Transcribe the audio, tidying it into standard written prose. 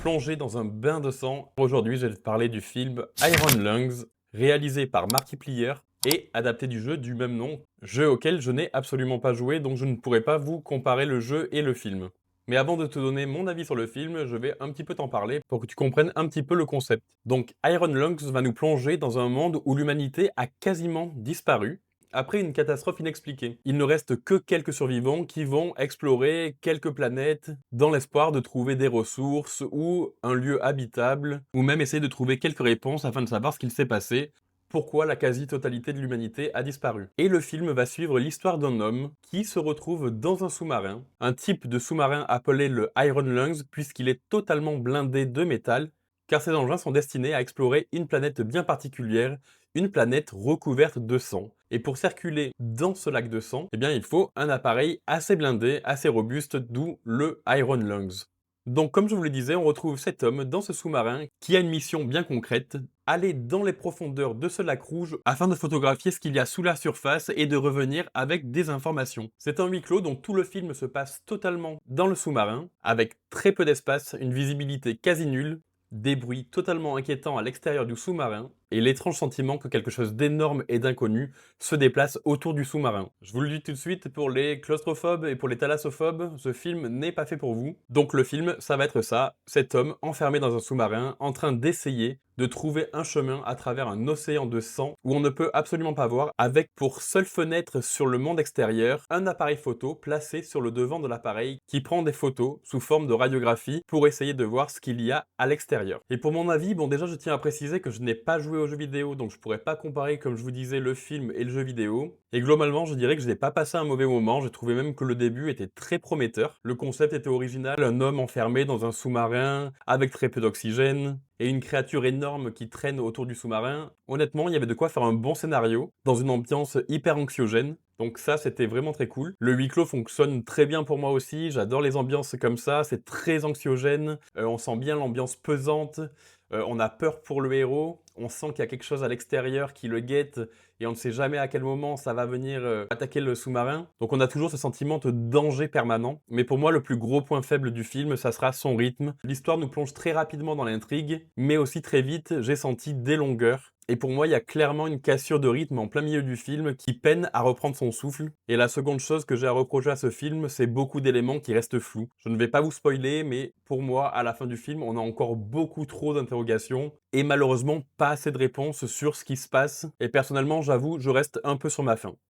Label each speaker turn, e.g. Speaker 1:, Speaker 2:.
Speaker 1: plonger dans un bain de sang. Aujourd'hui, je vais te parler du film Iron Lungs, réalisé par Markiplier et adapté du jeu du même nom, jeu auquel je n'ai absolument pas joué, donc je ne pourrai pas vous comparer le jeu et le film. Mais avant de te donner mon avis sur le film, je vais un petit peu t'en parler pour que tu comprennes un petit peu le concept. Donc Iron Lungs va nous plonger dans un monde où l'humanité a quasiment disparu, après une catastrophe inexpliquée. Il ne reste que quelques survivants qui vont explorer quelques planètes dans l'espoir de trouver des ressources ou un lieu habitable, ou même essayer de trouver quelques réponses afin de savoir ce qu'il s'est passé, pourquoi la quasi-totalité de l'humanité a disparu. Et le film va suivre l'histoire d'un homme qui se retrouve dans un sous-marin, un type de sous-marin appelé le Iron Lungs puisqu'il est totalement blindé de métal, car ces engins sont destinés à explorer une planète bien particulière, une planète recouverte de sang. Et pour circuler dans ce lac de sang, eh bien, il faut un appareil assez blindé, assez robuste, d'où le Iron Lungs. Donc, comme je vous le disais, on retrouve cet homme dans ce sous-marin qui a une mission bien concrète, aller dans les profondeurs de ce lac rouge afin de photographier ce qu'il y a sous la surface et de revenir avec des informations. C'est un huis clos, donc tout le film se passe totalement dans le sous-marin, avec très peu d'espace, une visibilité quasi nulle, des bruits totalement inquiétants à l'extérieur du sous-marin, et l'étrange sentiment que quelque chose d'énorme et d'inconnu se déplace autour du sous-marin. Je vous le dis tout de suite, pour les claustrophobes et pour les thalassophobes, ce film n'est pas fait pour vous. Donc le film, ça va être ça, cet homme enfermé dans un sous-marin, en train d'essayer de trouver un chemin à travers un océan de sang où on ne peut absolument pas voir, avec pour seule fenêtre sur le monde extérieur, un appareil photo placé sur le devant de l'appareil qui prend des photos sous forme de radiographie pour essayer de voir ce qu'il y a à l'extérieur. Et pour mon avis, bon déjà je tiens à préciser que je n'ai pas joué aux jeux vidéo, donc je pourrais pas comparer, comme je vous disais, le film et le jeu vidéo. Et globalement, je dirais que je n'ai pas passé un mauvais moment, j'ai trouvé même que le début était très prometteur. Le concept était original, un homme enfermé dans un sous-marin, avec très peu d'oxygène, et une créature énorme qui traîne autour du sous-marin. Honnêtement, il y avait de quoi faire un bon scénario, dans une ambiance hyper anxiogène. Donc ça, c'était vraiment très cool. Le huis clos fonctionne très bien pour moi aussi, j'adore les ambiances comme ça, c'est très anxiogène, on sent bien l'ambiance pesante, on a peur pour le héros, on sent qu'il y a quelque chose à l'extérieur qui le guette, et on ne sait jamais à quel moment ça va venir attaquer le sous-marin. Donc on a toujours ce sentiment de danger permanent. Mais pour moi, le plus gros point faible du film, ça sera son rythme. L'histoire nous plonge très rapidement dans l'intrigue, mais aussi très vite, j'ai senti des longueurs. Et pour moi, il y a clairement une cassure de rythme en plein milieu du film qui peine à reprendre son souffle. Et la seconde chose que j'ai à reprocher à ce film, c'est beaucoup d'éléments qui restent flous. Je ne vais pas vous spoiler, mais pour moi, à la fin du film, on a encore beaucoup trop d'interrogations et malheureusement pas assez de réponses sur ce qui se passe. Et personnellement, j'avoue, je reste un peu sur ma faim.